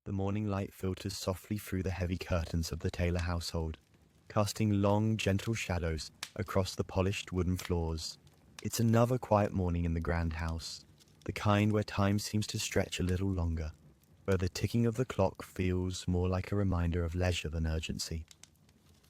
The morning light filters softly through the heavy curtains of the Taylor household, casting long, gentle shadows across the polished wooden floors. It's another quiet morning in the grand house, the kind where time seems to stretch a little longer, where the ticking of the clock feels more like a reminder of leisure than urgency.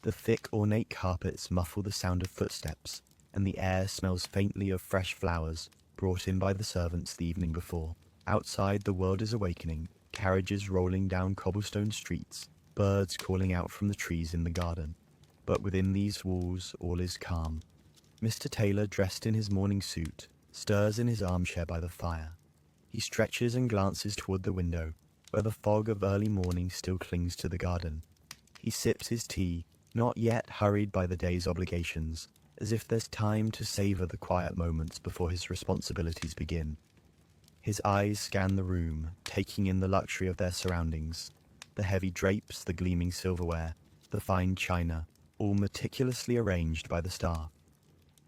The thick, ornate carpets muffle the sound of footsteps, and the air smells faintly of fresh flowers brought in by the servants the evening before. Outside, the world is awakening, carriages rolling down cobblestone streets, birds calling out from the trees in the garden. But within these walls, all is calm. Mr. Taylor, dressed in his morning suit, stirs in his armchair by the fire. He stretches and glances toward the window, where the fog of early morning still clings to the garden. He sips his tea, not yet hurried by the day's obligations, as if there's time to savor the quiet moments before his responsibilities begin. His eyes scan the room, taking in the luxury of their surroundings. The heavy drapes, the gleaming silverware, the fine china, all meticulously arranged by the staff.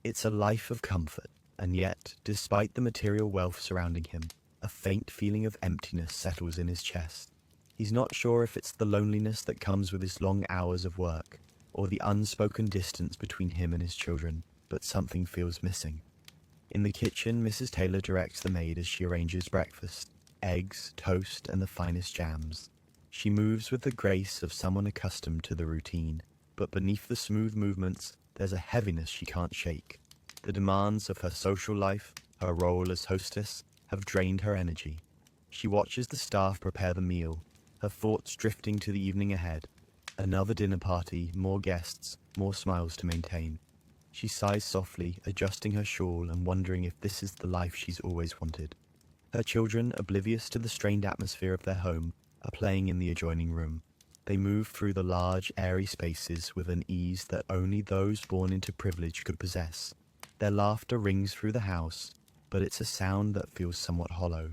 It's a life of comfort, and yet, despite the material wealth surrounding him, a faint feeling of emptiness settles in his chest. He's not sure if it's the loneliness that comes with his long hours of work, or the unspoken distance between him and his children, but something feels missing. In the kitchen, Mrs. Taylor directs the maid as she arranges breakfast, eggs, toast, and the finest jams. She moves with the grace of someone accustomed to the routine, but beneath the smooth movements, there's a heaviness she can't shake. The demands of her social life, her role as hostess, have drained her energy. She watches the staff prepare the meal, her thoughts drifting to the evening ahead. Another dinner party, more guests, more smiles to maintain. She sighs softly, adjusting her shawl and wondering if this is the life she's always wanted. Her children, oblivious to the strained atmosphere of their home, are playing in the adjoining room. They move through the large, airy spaces with an ease that only those born into privilege could possess. Their laughter rings through the house, but it's a sound that feels somewhat hollow.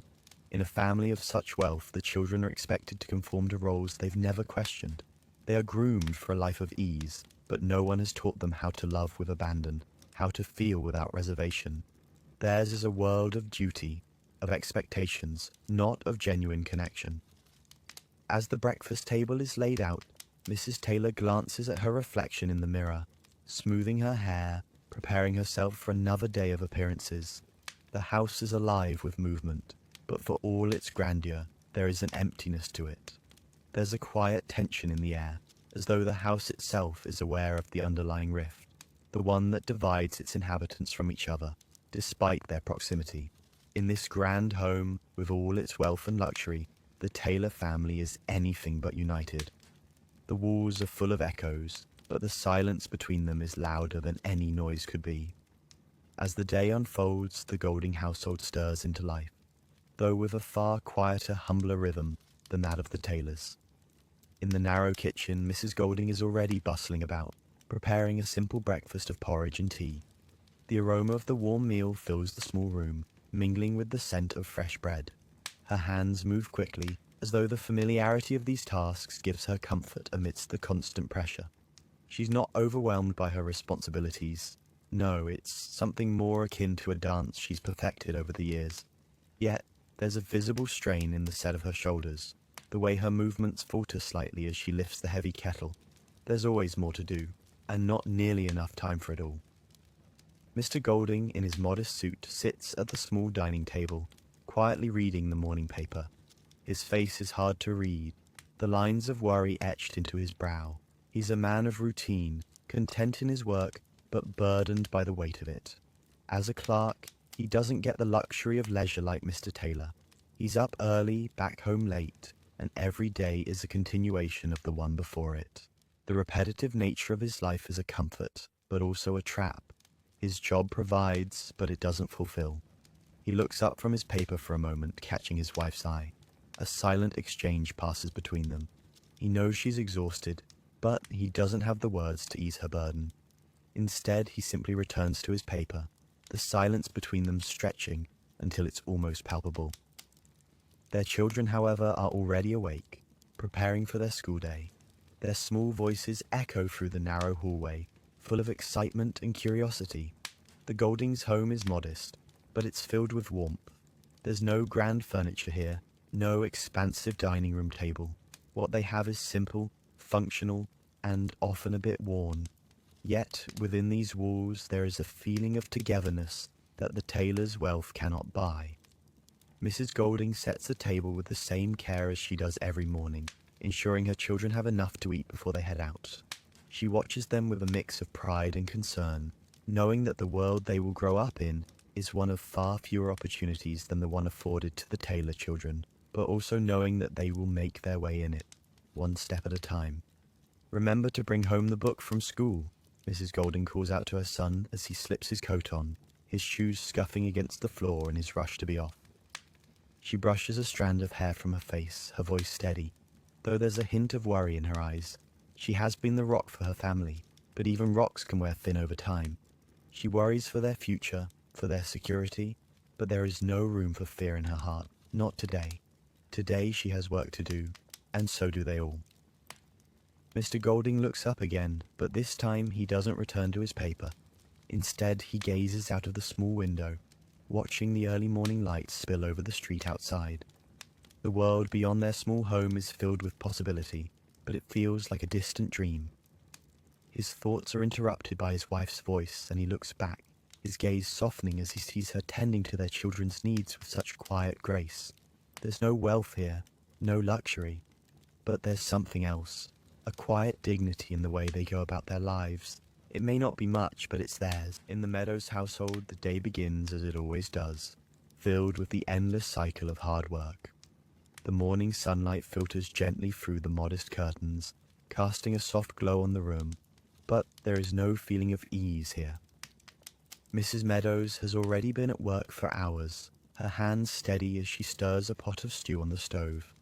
In a family of such wealth, the children are expected to conform to roles they've never questioned. They are groomed for a life of ease, but no one has taught them how to love with abandon, how to feel without reservation. Theirs is a world of duty, of expectations, not of genuine connection. As the breakfast table is laid out, Mrs. Taylor glances at her reflection in the mirror, smoothing her hair, preparing herself for another day of appearances. The house is alive with movement, but for all its grandeur, there is an emptiness to it. There's a quiet tension in the air, as though the house itself is aware of the underlying rift, the one that divides its inhabitants from each other, despite their proximity. In this grand home, with all its wealth and luxury, the Taylor family is anything but united. The walls are full of echoes, but the silence between them is louder than any noise could be. As the day unfolds, the Golding household stirs into life, though with a far quieter, humbler rhythm than that of the Taylors. In the narrow kitchen, Mrs. Golding is already bustling about, preparing a simple breakfast of porridge and tea. The aroma of the warm meal fills the small room, mingling with the scent of fresh bread. Her hands move quickly, as though the familiarity of these tasks gives her comfort amidst the constant pressure. She's not overwhelmed by her responsibilities. No, it's something more akin to a dance she's perfected over the years. Yet, there's a visible strain in the set of her shoulders, the way her movements falter slightly as she lifts the heavy kettle. There's always more to do, and not nearly enough time for it all. Mr. Golding, in his modest suit, sits at the small dining table, quietly reading the morning paper. His face is hard to read, the lines of worry etched into his brow. He's a man of routine, content in his work, but burdened by the weight of it. As a clerk, he doesn't get the luxury of leisure like Mr. Taylor. He's up early, back home late, and every day is a continuation of the one before it. The repetitive nature of his life is a comfort, but also a trap. His job provides, but it doesn't fulfill. He looks up from his paper for a moment, catching his wife's eye. A silent exchange passes between them. He knows she's exhausted, but he doesn't have the words to ease her burden. Instead, he simply returns to his paper, the silence between them stretching until it's almost palpable. Their children, however, are already awake, preparing for their school day. Their small voices echo through the narrow hallway, full of excitement and curiosity. The Goldings' home is modest, but it's filled with warmth. There's no grand furniture here, No expansive dining room table. What they have is simple, functional, and often a bit worn. Yet, within these walls there is a feeling of togetherness that the tailor's wealth cannot buy. Mrs. Golding sets the table with the same care as she does every morning, ensuring her children have enough to eat before they head out. She watches them with a mix of pride and concern, knowing that the world they will grow up in is one of far fewer opportunities than the one afforded to the Taylor children, but also knowing that they will make their way in it, one step at a time. "Remember to bring home the book from school," Mrs. Golding calls out to her son as he slips his coat on, his shoes scuffing against the floor in his rush to be off. She brushes a strand of hair from her face, her voice steady, though there's a hint of worry in her eyes. She has been the rock for her family, but even rocks can wear thin over time. She worries for their future, for their security, but there is no room for fear in her heart, not today. Today she has work to do, and so do they all. Mr. Golding looks up again, but this time he doesn't return to his paper. Instead, he gazes out of the small window, watching the early morning light spill over the street outside. The world beyond their small home is filled with possibility, but it feels like a distant dream. His thoughts are interrupted by his wife's voice, and he looks back, his gaze softening as he sees her tending to their children's needs with such quiet grace. There's no wealth here, no luxury, but there's something else, a quiet dignity in the way they go about their lives. It may not be much, but it's theirs. In the Meadows household, the day begins as it always does, filled with the endless cycle of hard work. The morning sunlight filters gently through the modest curtains, casting a soft glow on the room, but there is no feeling of ease here. Mrs. Meadows has already been at work for hours, her hands steady as she stirs a pot of stew on the stove.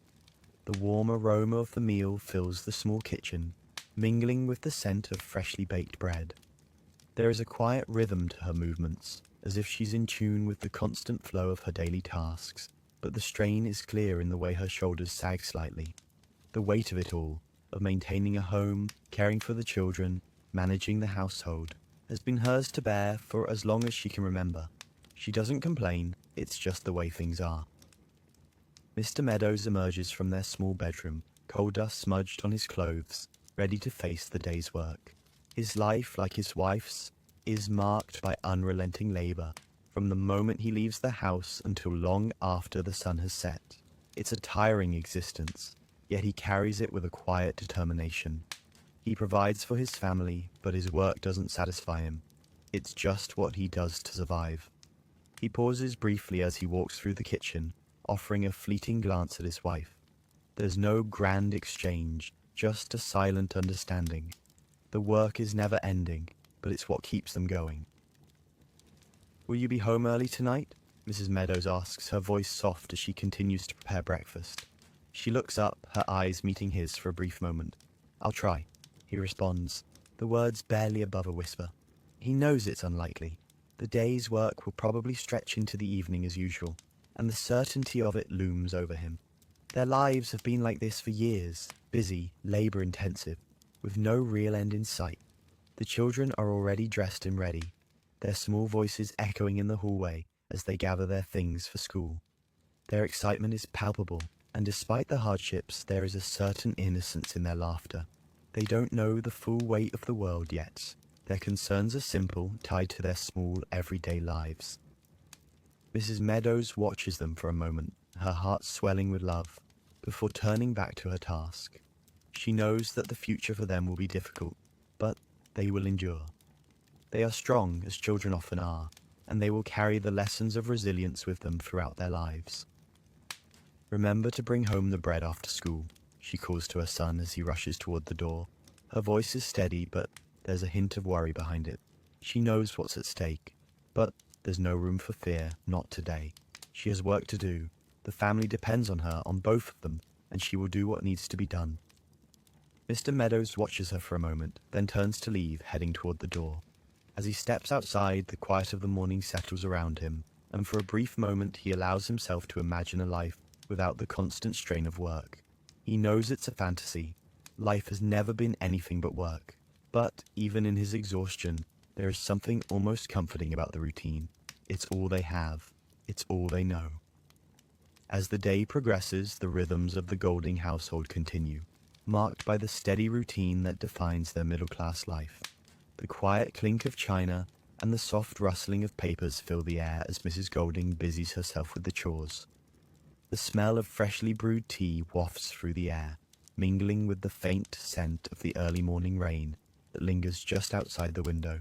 The warm aroma of the meal fills the small kitchen, mingling with the scent of freshly baked bread. There is a quiet rhythm to her movements, as if she's in tune with the constant flow of her daily tasks, but the strain is clear in the way her shoulders sag slightly. The weight of it all, of maintaining a home, caring for the children, managing the household, has been hers to bear for as long as she can remember. She doesn't complain, it's just the way things are. Mr. Meadows emerges from their small bedroom, coal dust smudged on his clothes, ready to face the day's work. His life, like his wife's, is marked by unrelenting labor, from the moment he leaves the house until long after the sun has set. It's a tiring existence, yet he carries it with a quiet determination. He provides for his family, but his work doesn't satisfy him. It's just what he does to survive. He pauses briefly as he walks through the kitchen, offering a fleeting glance at his wife. There's no grand exchange, just a silent understanding. The work is never ending, but it's what keeps them going. "Will you be home early tonight?" Mrs. Meadows asks, her voice soft as she continues to prepare breakfast. She looks up, her eyes meeting his for a brief moment. "I'll try," he responds, the words barely above a whisper. He knows it's unlikely. The day's work will probably stretch into the evening as usual, and the certainty of it looms over him. Their lives have been like this for years, busy, labor-intensive, with no real end in sight. The children are already dressed and ready, their small voices echoing in the hallway as they gather their things for school. Their excitement is palpable, and despite the hardships, there is a certain innocence in their laughter. They don't know the full weight of the world yet. Their concerns are simple, tied to their small, everyday lives. Mrs. Meadows watches them for a moment, her heart swelling with love, before turning back to her task. She knows that the future for them will be difficult, but they will endure. They are strong, as children often are, and they will carry the lessons of resilience with them throughout their lives. "Remember to bring home the bread after school," she calls to her son as he rushes toward the door. Her voice is steady, but there's a hint of worry behind it. She knows what's at stake, but there's no room for fear, not today. She has work to do. The family depends on her, on both of them, and she will do what needs to be done. Mr. Meadows watches her for a moment, then turns to leave, heading toward the door. As he steps outside, the quiet of the morning settles around him, and for a brief moment he allows himself to imagine a life without the constant strain of work. He knows it's a fantasy. Life has never been anything but work. But even in his exhaustion, there is something almost comforting about the routine. It's all they have. It's all they know. As the day progresses, the rhythms of the Golding household continue, marked by the steady routine that defines their middle-class life. The quiet clink of china and the soft rustling of papers fill the air as Mrs. Golding busies herself with the chores. The smell of freshly brewed tea wafts through the air, mingling with the faint scent of the early morning rain that lingers just outside the window.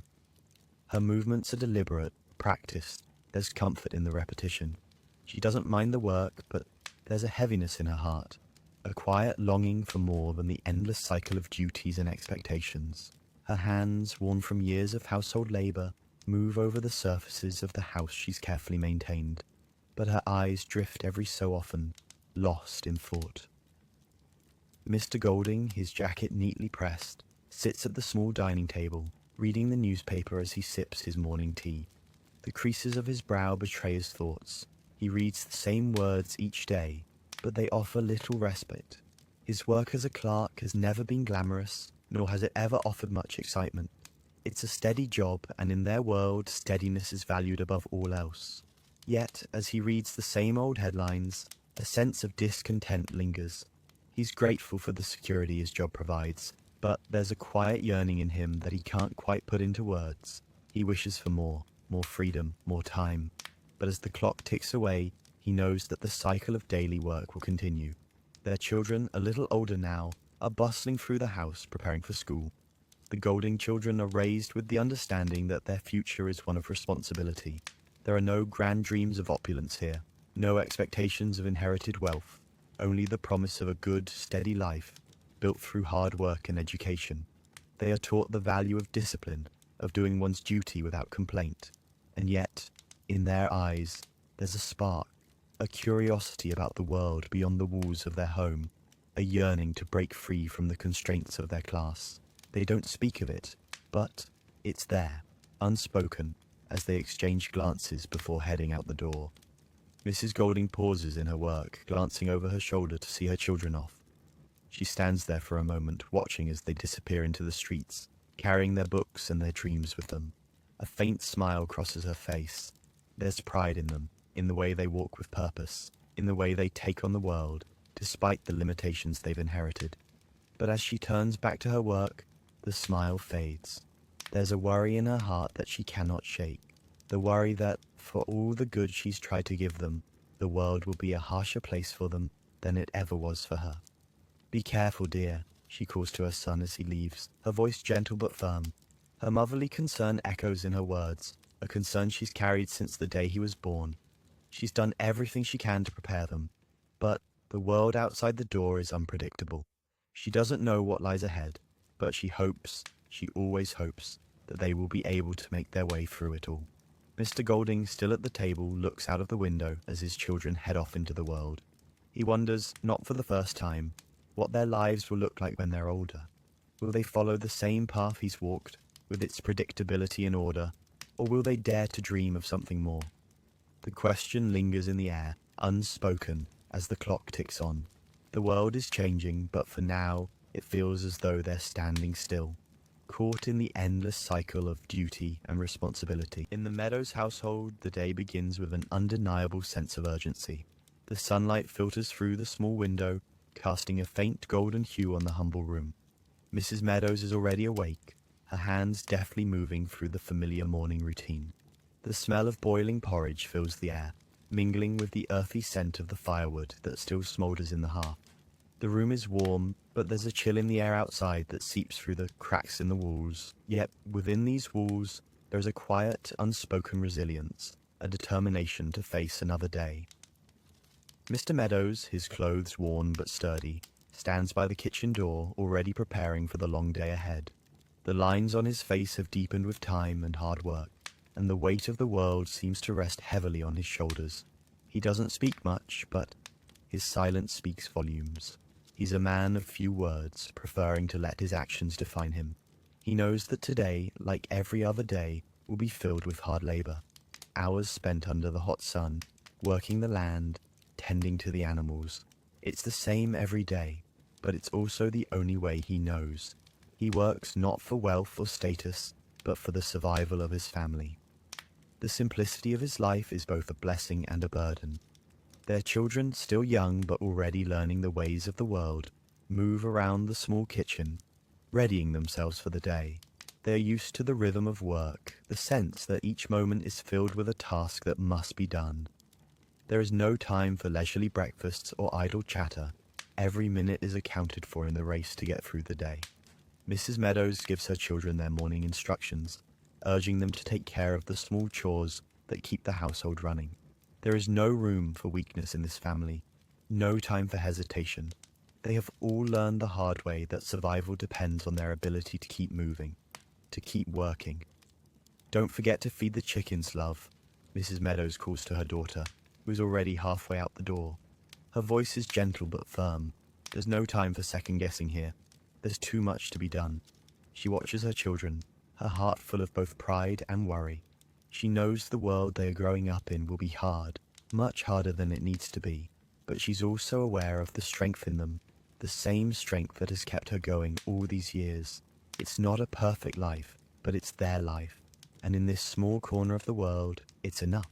Her movements are deliberate, practiced. There's comfort in the repetition. She doesn't mind the work, but there's a heaviness in her heart, a quiet longing for more than the endless cycle of duties and expectations. Her hands, worn from years of household labor, move over the surfaces of the house she's carefully maintained, but her eyes drift every so often, lost in thought. Mr. Golding, his jacket neatly pressed, sits at the small dining table, reading the newspaper as he sips his morning tea. The creases of his brow betray his thoughts. He reads the same words each day, but they offer little respite. His work as a clerk has never been glamorous, nor has it ever offered much excitement. It's a steady job, and in their world, steadiness is valued above all else. Yet, as he reads the same old headlines, a sense of discontent lingers. He's grateful for the security his job provides, but there's a quiet yearning in him that he can't quite put into words. He wishes for more freedom, more time. But as the clock ticks away, he knows that the cycle of daily work will continue. Their children, a little older now, are bustling through the house preparing for school. The Golding children are raised with the understanding that their future is one of responsibility. There are no grand dreams of opulence here, no expectations of inherited wealth, only the promise of a good, steady life, built through hard work and education. They are taught the value of discipline, of doing one's duty without complaint. And yet, in their eyes, there's a spark, a curiosity about the world beyond the walls of their home, a yearning to break free from the constraints of their class. They don't speak of it, but it's there, unspoken, as they exchange glances before heading out the door. Mrs. Golding pauses in her work, glancing over her shoulder to see her children off. She stands there for a moment, watching as they disappear into the streets, carrying their books and their dreams with them. A faint smile crosses her face. There's pride in them, in the way they walk with purpose, in the way they take on the world, despite the limitations they've inherited. But as she turns back to her work, the smile fades. There's a worry in her heart that she cannot shake, the worry that, for all the good she's tried to give them, the world will be a harsher place for them than it ever was for her. "Be careful, dear," she calls to her son as he leaves, her voice gentle but firm. Her motherly concern echoes in her words, a concern she's carried since the day he was born. She's done everything she can to prepare them, but the world outside the door is unpredictable. She doesn't know what lies ahead, but she always hopes, that they will be able to make their way through it all. Mr. Golding, still at the table, looks out of the window as his children head off into the world. He wonders, not for the first time, what their lives will look like when they're older. Will they follow the same path he's walked, with its predictability and order, or will they dare to dream of something more? The question lingers in the air, unspoken, as the clock ticks on. The world is changing, but for now, it feels as though they're standing still, caught in the endless cycle of duty and responsibility. In the Meadows household, the day begins with an undeniable sense of urgency. The sunlight filters through the small window, casting a faint golden hue on the humble room. Mrs. Meadows is already awake, her hands deftly moving through the familiar morning routine. The smell of boiling porridge fills the air, mingling with the earthy scent of the firewood that still smoulders in the hearth. The room is warm, but there's a chill in the air outside that seeps through the cracks in the walls. Yet, within these walls, there is a quiet, unspoken resilience, a determination to face another day. Mr. Meadows, his clothes worn but sturdy, stands by the kitchen door, already preparing for the long day ahead. The lines on his face have deepened with time and hard work, and the weight of the world seems to rest heavily on his shoulders. He doesn't speak much, but his silence speaks volumes. He's a man of few words, preferring to let his actions define him. He knows that today, like every other day, will be filled with hard labor. Hours spent under the hot sun, working the land, tending to the animals. It's the same every day, but it's also the only way he knows. He works not for wealth or status, but for the survival of his family. The simplicity of his life is both a blessing and a burden. Their children, still young but already learning the ways of the world, move around the small kitchen, readying themselves for the day. They are used to the rhythm of work, the sense that each moment is filled with a task that must be done. There is no time for leisurely breakfasts or idle chatter. Every minute is accounted for in the race to get through the day. Mrs. Meadows gives her children their morning instructions, urging them to take care of the small chores that keep the household running. There is no room for weakness in this family, no time for hesitation. They have all learned the hard way that survival depends on their ability to keep moving, to keep working. "Don't forget to feed the chickens, love," Mrs. Meadows calls to her daughter, who is already halfway out the door. Her voice is gentle but firm. There's no time for second-guessing here. There's too much to be done. She watches her children, her heart full of both pride and worry. She knows the world they are growing up in will be hard, much harder than it needs to be, but she's also aware of the strength in them, the same strength that has kept her going all these years. It's not a perfect life, but it's their life, and in this small corner of the world, it's enough.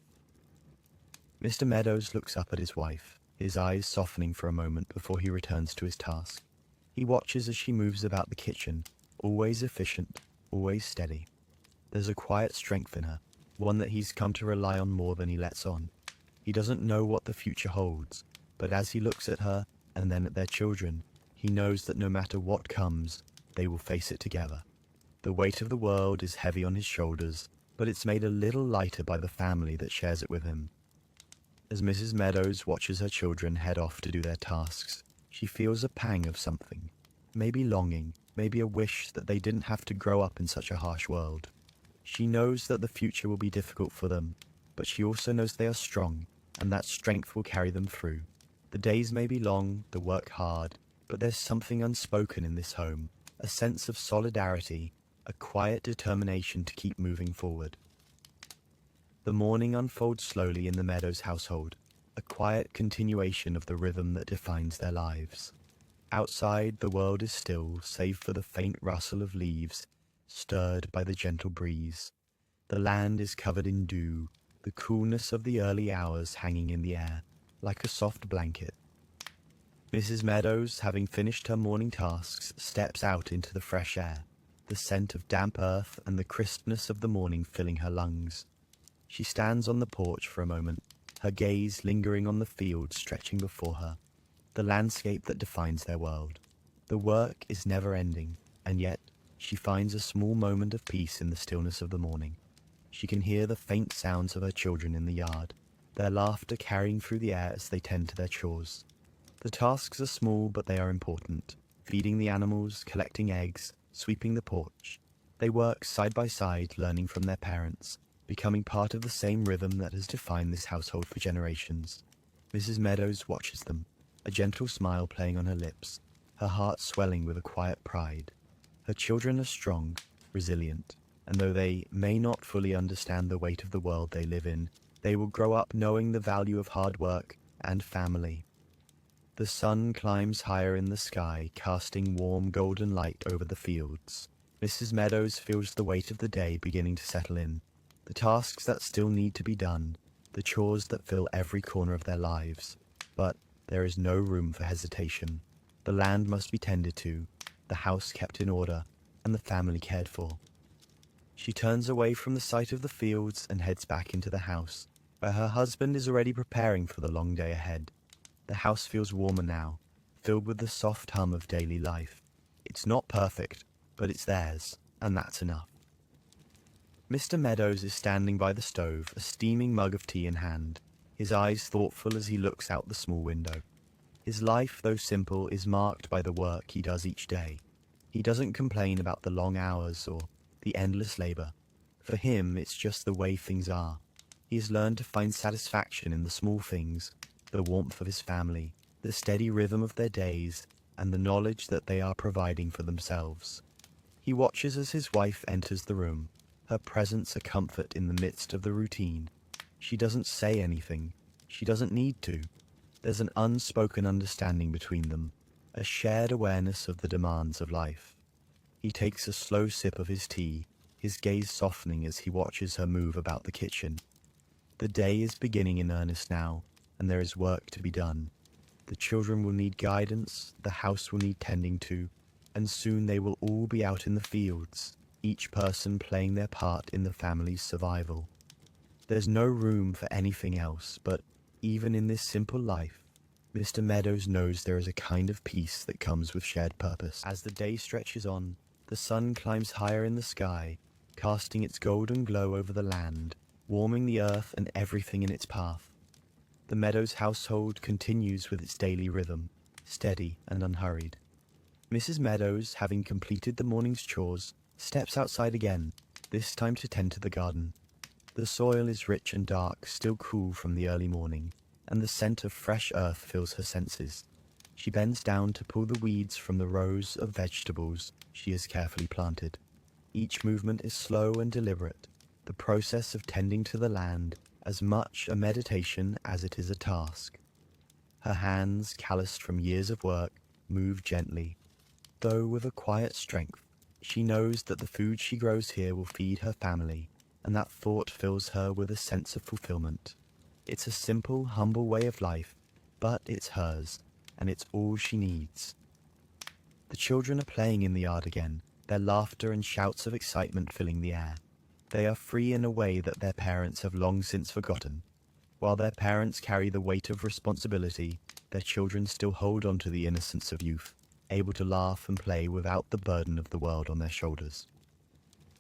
Mr. Meadows looks up at his wife, his eyes softening for a moment before he returns to his task. He watches as she moves about the kitchen, always efficient, always steady. There's a quiet strength in her, one that he's come to rely on more than he lets on. He doesn't know what the future holds, but as he looks at her and then at their children, he knows that no matter what comes, they will face it together. The weight of the world is heavy on his shoulders, but it's made a little lighter by the family that shares it with him. As Mrs. Meadows watches her children head off to do their tasks, she feels a pang of something. Maybe longing, maybe a wish that they didn't have to grow up in such a harsh world. She knows that the future will be difficult for them, but she also knows they are strong, and that strength will carry them through. The days may be long, the work hard, but there's something unspoken in this home, a sense of solidarity, a quiet determination to keep moving forward. The morning unfolds slowly in the Meadows household, a quiet continuation of the rhythm that defines their lives. Outside, the world is still, save for the faint rustle of leaves, stirred by the gentle breeze. The land is covered in dew, the coolness of the early hours hanging in the air, like a soft blanket. Mrs. Meadows, having finished her morning tasks, steps out into the fresh air, the scent of damp earth and the crispness of the morning filling her lungs. She stands on the porch for a moment, her gaze lingering on the fields stretching before her, the landscape that defines their world. The work is never-ending, and yet she finds a small moment of peace in the stillness of the morning. She can hear the faint sounds of her children in the yard, their laughter carrying through the air as they tend to their chores. The tasks are small, but they are important. Feeding the animals, collecting eggs, sweeping the porch. They work side by side, learning from their parents, becoming part of the same rhythm that has defined this household for generations. Mrs. Meadows watches them, a gentle smile playing on her lips, her heart swelling with a quiet pride. Her children are strong, resilient, and though they may not fully understand the weight of the world they live in, they will grow up knowing the value of hard work and family. The sun climbs higher in the sky, casting warm golden light over the fields. Mrs. Meadows feels the weight of the day beginning to settle in, the tasks that still need to be done, the chores that fill every corner of their lives. But there is no room for hesitation. The land must be tended to, the house kept in order, and the family cared for. She turns away from the sight of the fields and heads back into the house, where her husband is already preparing for the long day ahead. The house feels warmer now, filled with the soft hum of daily life. It's not perfect, but it's theirs, and that's enough. Mr. Meadows is standing by the stove, a steaming mug of tea in hand, his eyes thoughtful as he looks out the small window. His life, though simple, is marked by the work he does each day. He doesn't complain about the long hours or the endless labor. For him, it's just the way things are. He has learned to find satisfaction in the small things, the warmth of his family, the steady rhythm of their days, and the knowledge that they are providing for themselves. He watches as his wife enters the room, her presence a comfort in the midst of the routine. She doesn't say anything. She doesn't need to. There's an unspoken understanding between them, a shared awareness of the demands of life. He takes a slow sip of his tea, his gaze softening as he watches her move about the kitchen. The day is beginning in earnest now, and there is work to be done. The children will need guidance, the house will need tending to, and soon they will all be out in the fields, each person playing their part in the family's survival. There's no room for anything else, but even in this simple life, Mr. Meadows knows there is a kind of peace that comes with shared purpose. As the day stretches on, the sun climbs higher in the sky, casting its golden glow over the land, warming the earth and everything in its path. The Meadows household continues with its daily rhythm, steady and unhurried. Mrs. Meadows, having completed the morning's chores, steps outside again, this time to tend to the garden. The soil is rich and dark, still cool from the early morning, and the scent of fresh earth fills her senses. She bends down to pull the weeds from the rows of vegetables she has carefully planted. Each movement is slow and deliberate, the process of tending to the land as much a meditation as it is a task. Her hands, calloused from years of work, move gently, though with a quiet strength. She knows that the food she grows here will feed her family, and that thought fills her with a sense of fulfillment. It's a simple, humble way of life, but it's hers, and it's all she needs. The children are playing in the yard again, their laughter and shouts of excitement filling the air. They are free in a way that their parents have long since forgotten. While their parents carry the weight of responsibility, their children still hold on to the innocence of youth, able to laugh and play without the burden of the world on their shoulders.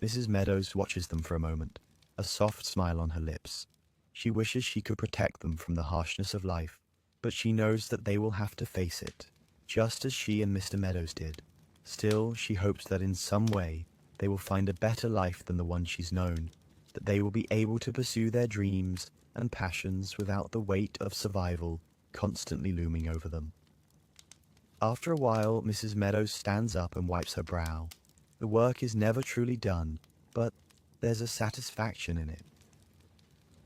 Mrs. Meadows watches them for a moment, a soft smile on her lips. She wishes she could protect them from the harshness of life, but she knows that they will have to face it, just as she and Mr. Meadows did. Still, she hopes that in some way they will find a better life than the one she's known, that they will be able to pursue their dreams and passions without the weight of survival constantly looming over them. After a while, Mrs. Meadows stands up and wipes her brow. The work is never truly done, but there's a satisfaction in it.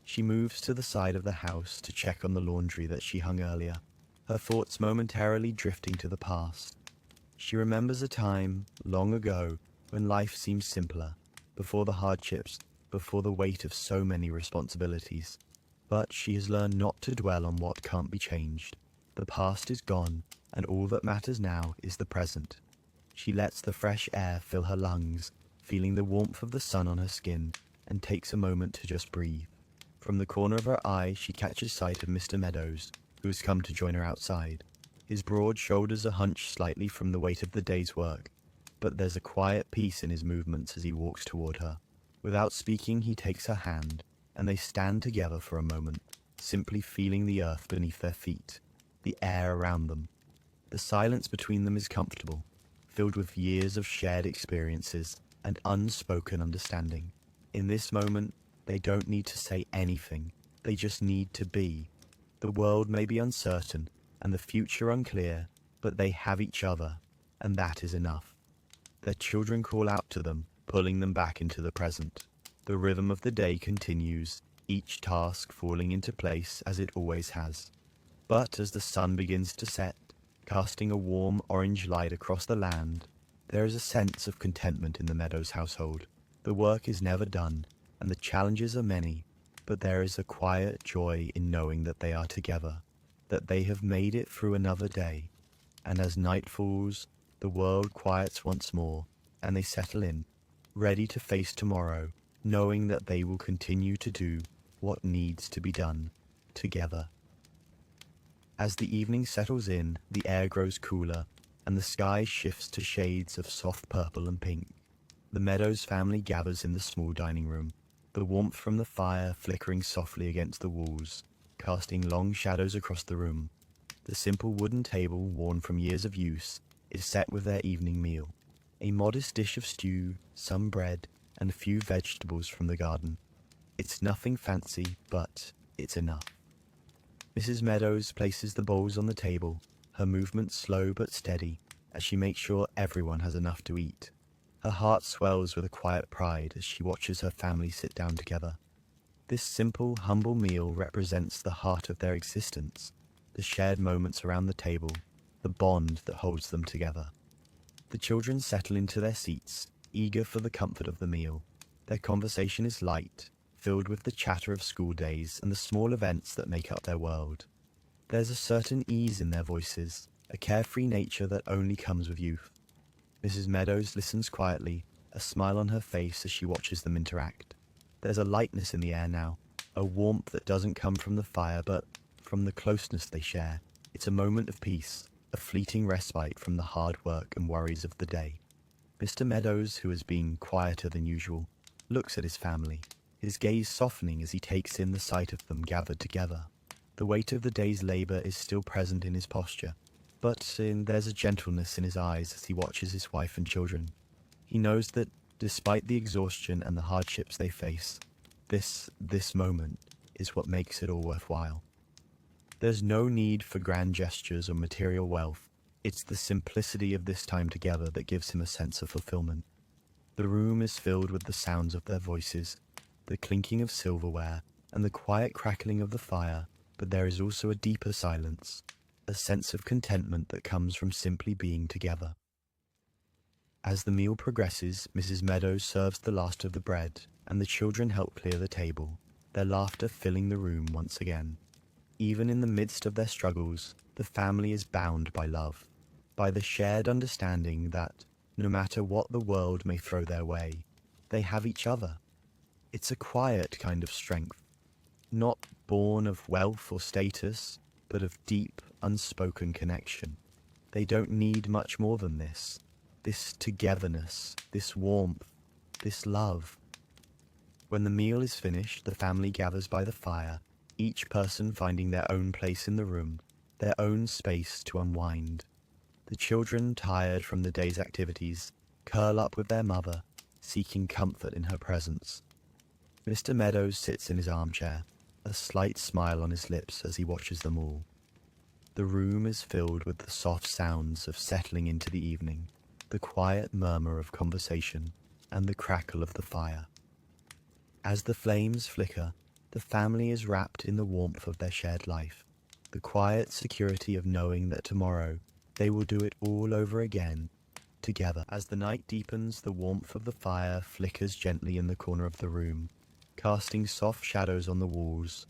She moves to the side of the house to check on the laundry that she hung earlier, her thoughts momentarily drifting to the past. She remembers a time, long ago, when life seemed simpler, before the hardships, before the weight of so many responsibilities. But she has learned not to dwell on what can't be changed. The past is gone, and all that matters now is the present. She lets the fresh air fill her lungs, feeling the warmth of the sun on her skin, and takes a moment to just breathe. From the corner of her eye, she catches sight of Mr. Meadows, who has come to join her outside. His broad shoulders are hunched slightly from the weight of the day's work, but there's a quiet peace in his movements as he walks toward her. Without speaking, he takes her hand, and they stand together for a moment, simply feeling the earth beneath their feet, the air around them. The silence between them is comfortable, filled with years of shared experiences and unspoken understanding. In this moment, they don't need to say anything, they just need to be. The world may be uncertain, and the future unclear, but they have each other, and that is enough. Their children call out to them, pulling them back into the present. The rhythm of the day continues, each task falling into place as it always has. But as the sun begins to set, casting a warm orange light across the land, there is a sense of contentment in the Meadows household. The work is never done, and the challenges are many, but there is a quiet joy in knowing that they are together, that they have made it through another day. And as night falls, the world quiets once more, and they settle in, ready to face tomorrow, knowing that they will continue to do what needs to be done, together. As the evening settles in, the air grows cooler, and the sky shifts to shades of soft purple and pink. The Meadows family gathers in the small dining room, the warmth from the fire flickering softly against the walls, casting long shadows across the room. The simple wooden table, worn from years of use, is set with their evening meal. A modest dish of stew, some bread, and a few vegetables from the garden. It's nothing fancy, but it's enough. Mrs. Meadows places the bowls on the table, her movements slow but steady, as she makes sure everyone has enough to eat. Her heart swells with a quiet pride as she watches her family sit down together. This simple, humble meal represents the heart of their existence, the shared moments around the table, the bond that holds them together. The children settle into their seats, eager for the comfort of the meal. Their conversation is light, filled with the chatter of school days and the small events that make up their world. There's a certain ease in their voices, a carefree nature that only comes with youth. Mrs. Meadows listens quietly, a smile on her face as she watches them interact. There's a lightness in the air now, a warmth that doesn't come from the fire but from the closeness they share. It's a moment of peace, a fleeting respite from the hard work and worries of the day. Mr. Meadows, who has been quieter than usual, looks at his family, his gaze softening as he takes in the sight of them gathered together. The weight of the day's labor is still present in his posture, but there's a gentleness in his eyes as he watches his wife and children. He knows that, despite the exhaustion and the hardships they face, this moment is what makes it all worthwhile. There's no need for grand gestures or material wealth. It's the simplicity of this time together that gives him a sense of fulfillment. The room is filled with the sounds of their voices, the clinking of silverware, and the quiet crackling of the fire, but there is also a deeper silence, a sense of contentment that comes from simply being together. As the meal progresses, Mrs. Meadows serves the last of the bread, and the children help clear the table, their laughter filling the room once again. Even in the midst of their struggles, the family is bound by love, by the shared understanding that, no matter what the world may throw their way, they have each other. It's a quiet kind of strength, not born of wealth or status, but of deep, unspoken connection. They don't need much more than this togetherness, this warmth, this love. When the meal is finished, the family gathers by the fire, each person finding their own place in the room, their own space to unwind. The children, tired from the day's activities, curl up with their mother, seeking comfort in her presence. Mr. Meadows sits in his armchair, a slight smile on his lips as he watches them all. The room is filled with the soft sounds of settling into the evening, the quiet murmur of conversation, and the crackle of the fire. As the flames flicker, the family is wrapped in the warmth of their shared life, the quiet security of knowing that tomorrow they will do it all over again, together. As the night deepens, the warmth of the fire flickers gently in the corner of the room, casting soft shadows on the walls.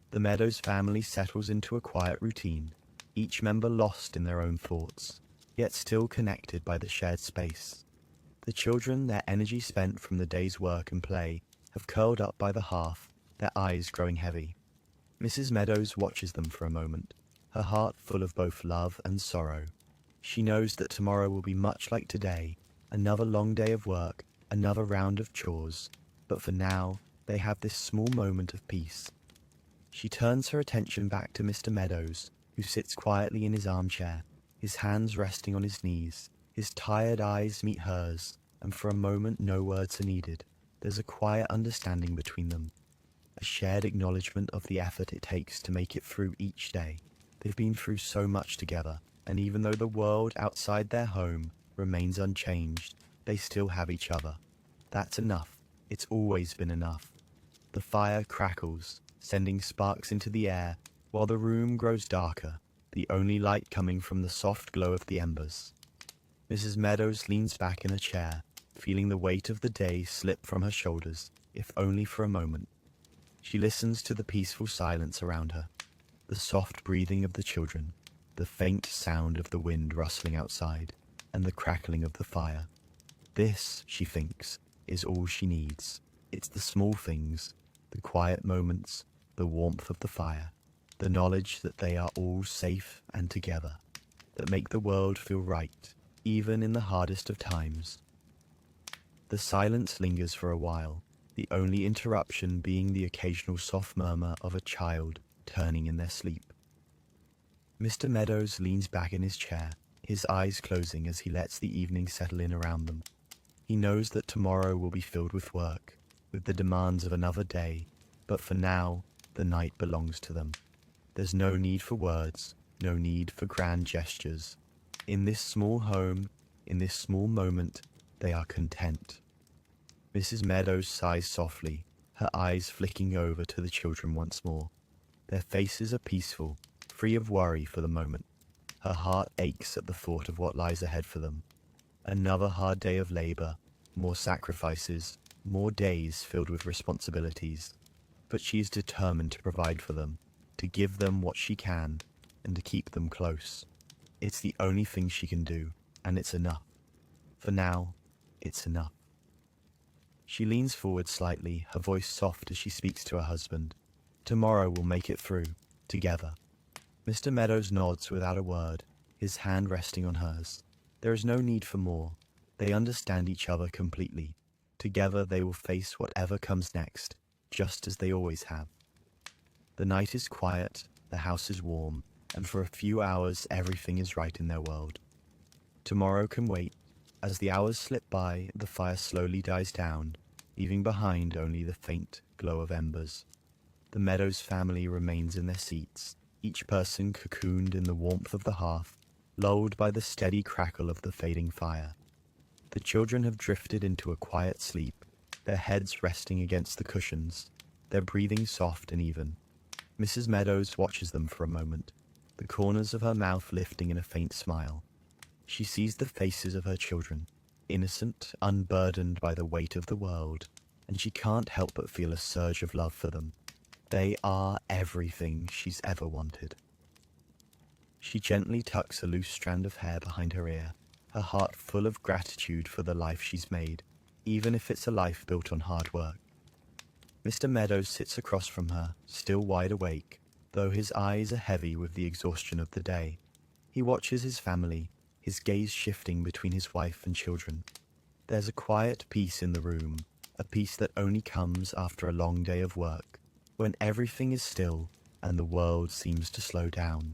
The Meadows family settles into a quiet routine, each member lost in their own thoughts, yet still connected by the shared space. The children, their energy spent from the day's work and play, have curled up by the hearth, their eyes growing heavy. Mrs. Meadows watches them for a moment, her heart full of both love and sorrow. She knows that tomorrow will be much like today, another long day of work, another round of chores, but for now, they have this small moment of peace. She turns her attention back to Mr. Meadows, who sits quietly in his armchair, his hands resting on his knees. His tired eyes meet hers, and for a moment no words are needed. There's a quiet understanding between them, a shared acknowledgement of the effort it takes to make it through each day. They've been through so much together, and even though the world outside their home remains unchanged, they still have each other. That's enough. It's always been enough. The fire crackles, sending sparks into the air, while the room grows darker, the only light coming from the soft glow of the embers. Mrs. Meadows leans back in a chair, feeling the weight of the day slip from her shoulders, if only for a moment. She listens to the peaceful silence around her, the soft breathing of the children, the faint sound of the wind rustling outside, and the crackling of the fire. This, she thinks, is all she needs. It's the small things, the quiet moments, the warmth of the fire, the knowledge that they are all safe and together, that make the world feel right, even in the hardest of times. The silence lingers for a while, the only interruption being the occasional soft murmur of a child turning in their sleep. Mr. Meadows leans back in his chair, his eyes closing as he lets the evening settle in around them. He knows that tomorrow will be filled with work, with the demands of another day, but for now, the night belongs to them. There's no need for words, no need for grand gestures. In this small home, in this small moment, they are content. Mrs. Meadows sighs softly, her eyes flicking over to the children once more. Their faces are peaceful, free of worry for the moment. Her heart aches at the thought of what lies ahead for them. Another hard day of labor, more sacrifices, more days filled with responsibilities. But she is determined to provide for them, to give them what she can, and to keep them close. It's the only thing she can do, and it's enough. For now, it's enough. She leans forward slightly, her voice soft as she speaks to her husband. Tomorrow we'll make it through, together. Mr. Meadows nods without a word, his hand resting on hers. There is no need for more. They understand each other completely. Together they will face whatever comes next, just as they always have. The night is quiet, the house is warm, and for a few hours everything is right in their world. Tomorrow can wait. As the hours slip by, the fire slowly dies down, leaving behind only the faint glow of embers. The Meadows family remains in their seats, each person cocooned in the warmth of the hearth, lulled by the steady crackle of the fading fire. The children have drifted into a quiet sleep, their heads resting against the cushions, their breathing soft and even. Mrs. Meadows watches them for a moment, the corners of her mouth lifting in a faint smile. She sees the faces of her children, innocent, unburdened by the weight of the world, and she can't help but feel a surge of love for them. They are everything she's ever wanted. She gently tucks a loose strand of hair behind her ear, her heart full of gratitude for the life she's made, even if it's a life built on hard work. Mr. Meadows sits across from her, still wide awake, though his eyes are heavy with the exhaustion of the day. He watches his family, his gaze shifting between his wife and children. There's a quiet peace in the room, a peace that only comes after a long day of work, when everything is still and the world seems to slow down.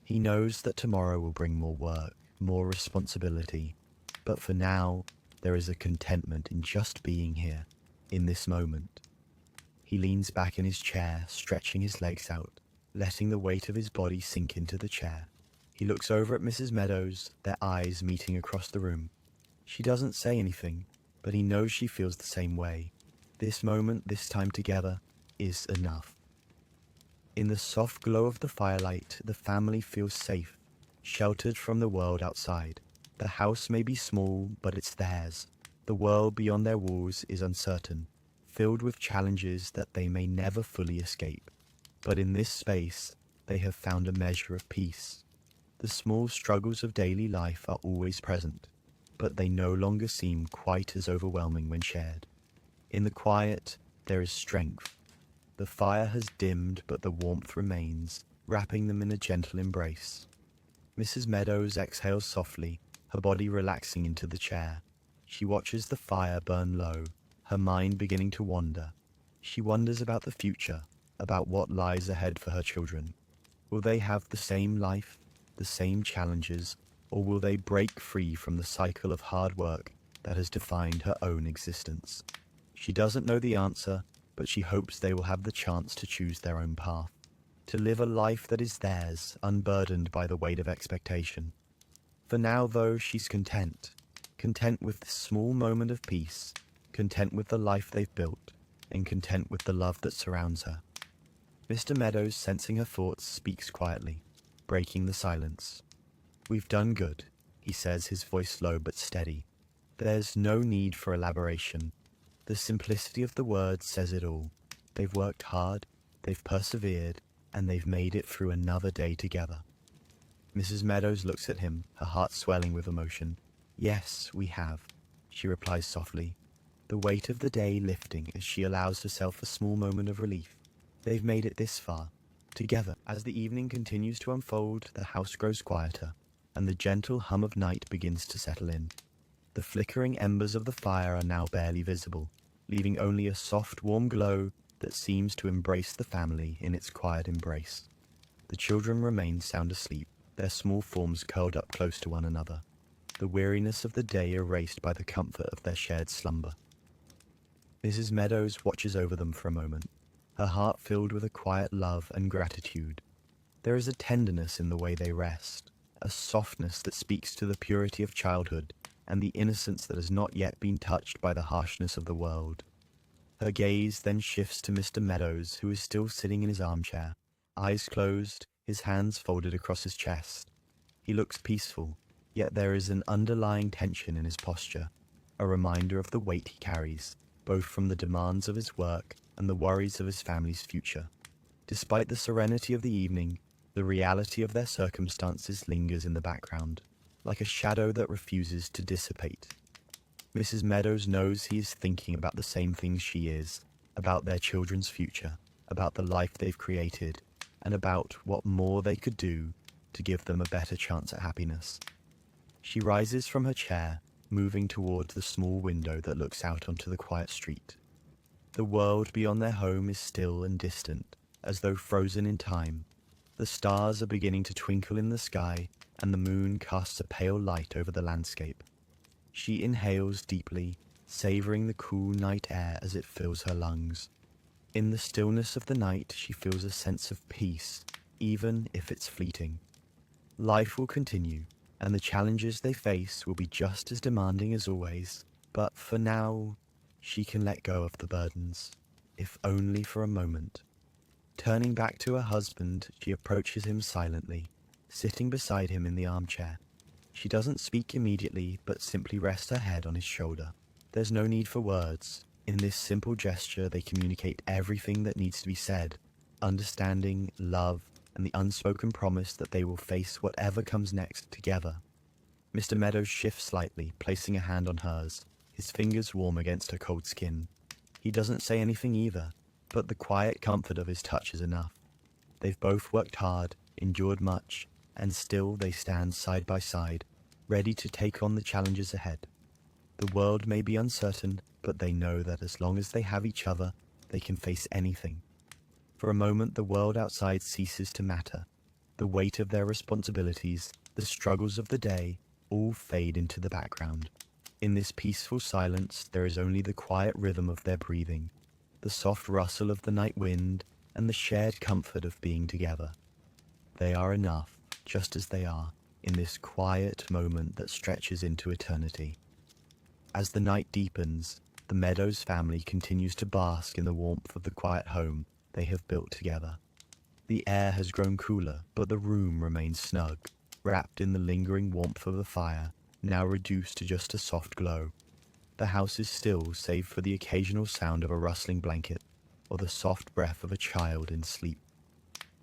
He knows that tomorrow will bring more work, more responsibility, but for now, there is a contentment in just being here, in this moment. He leans back in his chair, stretching his legs out, letting the weight of his body sink into the chair. He looks over at Mrs. Meadows, their eyes meeting across the room. She doesn't say anything, but he knows she feels the same way. This moment, this time together, is enough. In the soft glow of the firelight, the family feels safe, sheltered from the world outside. The house may be small, but it's theirs. The world beyond their walls is uncertain, filled with challenges that they may never fully escape. But in this space, they have found a measure of peace. The small struggles of daily life are always present, but they no longer seem quite as overwhelming when shared. In the quiet, there is strength. The fire has dimmed, but the warmth remains, wrapping them in a gentle embrace. Mrs. Meadows exhales softly, her body relaxing into the chair. She watches the fire burn low, her mind beginning to wander. She wonders about the future, about what lies ahead for her children. Will they have the same life, the same challenges, or will they break free from the cycle of hard work that has defined her own existence? She doesn't know the answer, but she hopes they will have the chance to choose their own path, to live a life that is theirs, unburdened by the weight of expectation. For now, though, she's content with this small moment of peace, content with the life they've built, and content with the love that surrounds her. Mr. Meadows, sensing her thoughts, speaks quietly, breaking the silence. "We've done good," he says, his voice low but steady. There's no need for elaboration. The simplicity of the words says it all. They've worked hard, they've persevered, and they've made it through another day together. Mrs. Meadows looks at him, her heart swelling with emotion. "Yes, we have," she replies softly, the weight of the day lifting as she allows herself a small moment of relief. They've made it this far, together. As the evening continues to unfold, the house grows quieter, and the gentle hum of night begins to settle in. The flickering embers of the fire are now barely visible, leaving only a soft, warm glow that seems to embrace the family in its quiet embrace. The children remain sound asleep, their small forms curled up close to one another, the weariness of the day erased by the comfort of their shared slumber. Mrs. Meadows watches over them for a moment, her heart filled with a quiet love and gratitude. There is a tenderness in the way they rest, a softness that speaks to the purity of childhood and the innocence that has not yet been touched by the harshness of the world. Her gaze then shifts to Mr. Meadows, who is still sitting in his armchair, eyes closed, his hands folded across his chest. He looks peaceful, yet there is an underlying tension in his posture, a reminder of the weight he carries, both from the demands of his work and the worries of his family's future. Despite the serenity of the evening, The reality of their circumstances lingers in the background, like a shadow that refuses to dissipate. Mrs. Meadows knows he is thinking about the same things she is, about their children's future, about the life they've created, and about what more they could do to give them a better chance at happiness. She rises from her chair, moving towards the small window that looks out onto the quiet street. The world beyond their home is still and distant, as though frozen in time. The stars are beginning to twinkle in the sky, and the moon casts a pale light over the landscape. She inhales deeply, savoring the cool night air as it fills her lungs. In the stillness of the night, she feels a sense of peace, even if it's fleeting. Life will continue, and the challenges they face will be just as demanding as always, but for now, she can let go of the burdens, if only for a moment. Turning back to her husband, she approaches him silently, sitting beside him in the armchair. She doesn't speak immediately, but simply rests her head on his shoulder. There's no need for words. In this simple gesture, they communicate everything that needs to be said: understanding, love, and the unspoken promise that they will face whatever comes next together. Mr. Meadows shifts slightly, placing a hand on hers, his fingers warm against her cold skin. He doesn't say anything either, but the quiet comfort of his touch is enough. They've both worked hard, endured much, and still they stand side by side, ready to take on the challenges ahead. The world may be uncertain, but they know that as long as they have each other, they can face anything. For a moment, the world outside ceases to matter. The weight of their responsibilities, the struggles of the day, all fade into the background. In this peaceful silence, there is only the quiet rhythm of their breathing, the soft rustle of the night wind, and the shared comfort of being together. They are enough, just as they are, in this quiet moment that stretches into eternity. As the night deepens, the Meadows family continues to bask in the warmth of the quiet home they have built together. The air has grown cooler, but the room remains snug, wrapped in the lingering warmth of the fire, now reduced to just a soft glow. The house is still, save for the occasional sound of a rustling blanket or the soft breath of a child in sleep.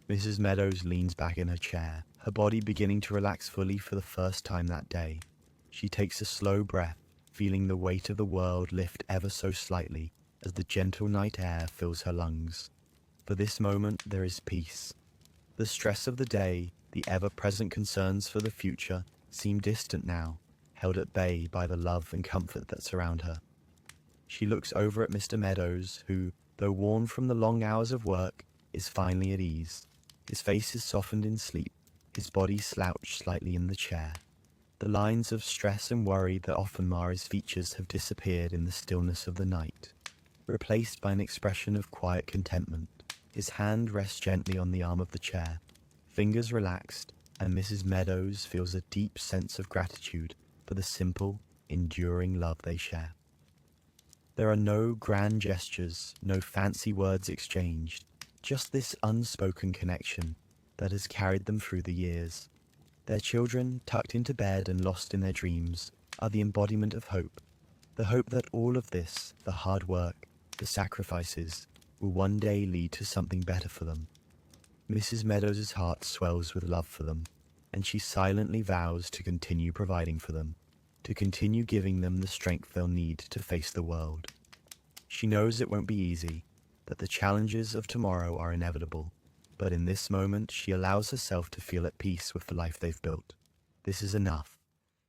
Mrs. Meadows leans back in her chair, her body beginning to relax fully for the first time that day. She takes a slow breath, feeling the weight of the world lift ever so slightly as the gentle night air fills her lungs. For this moment there is peace. The stress of the day, the ever-present concerns for the future, seem distant now, held at bay by the love and comfort that surround her. She looks over at Mr. Meadows, who, though worn from the long hours of work, is finally at ease. His face is softened in sleep, his body slouched slightly in the chair. The lines of stress and worry that often mar his features have disappeared in the stillness of the night, replaced by an expression of quiet contentment. His hand rests gently on the arm of the chair, fingers relaxed, and Mrs. Meadows feels a deep sense of gratitude for the simple, enduring love they share. There are no grand gestures, no fancy words exchanged, just this unspoken connection that has carried them through the years. Their children, tucked into bed and lost in their dreams, are the embodiment of hope. The hope that all of this, the hard work, the sacrifices, will one day lead to something better for them. Mrs. Meadows' heart swells with love for them, and she silently vows to continue providing for them, to continue giving them the strength they'll need to face the world. She knows it won't be easy, that the challenges of tomorrow are inevitable, but in this moment she allows herself to feel at peace with the life they've built. This is enough.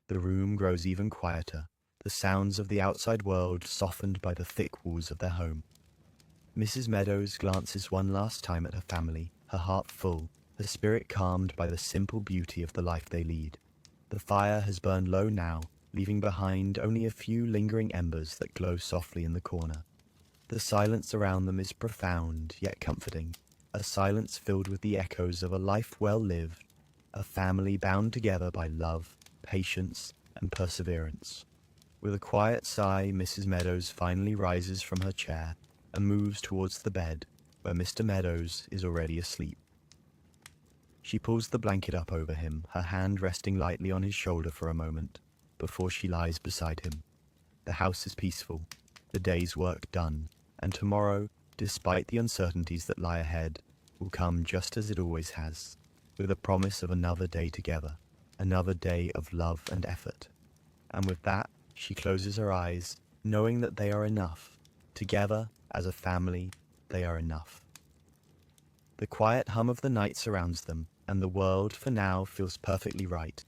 The room grows even quieter, the sounds of the outside world softened by the thick walls of their home. Mrs. Meadows glances one last time at her family, her heart full, her spirit calmed by the simple beauty of the life they lead. The fire has burned low now, leaving behind only a few lingering embers that glow softly in the corner. The silence around them is profound yet comforting, a silence filled with the echoes of a life well lived, a family bound together by love, patience, and perseverance. With a quiet sigh, Mrs. Meadows finally rises from her chair and moves towards the bed, where Mr. Meadows is already asleep. She pulls the blanket up over him, her hand resting lightly on his shoulder for a moment, before she lies beside him. The house is peaceful, the day's work done, and tomorrow, despite the uncertainties that lie ahead, will come just as it always has. with a promise of another day together, another day of love and effort. And with that, she closes her eyes, knowing that they are enough. Together, as a family, they are enough. The quiet hum of the night surrounds them, and the world, for now, feels perfectly right.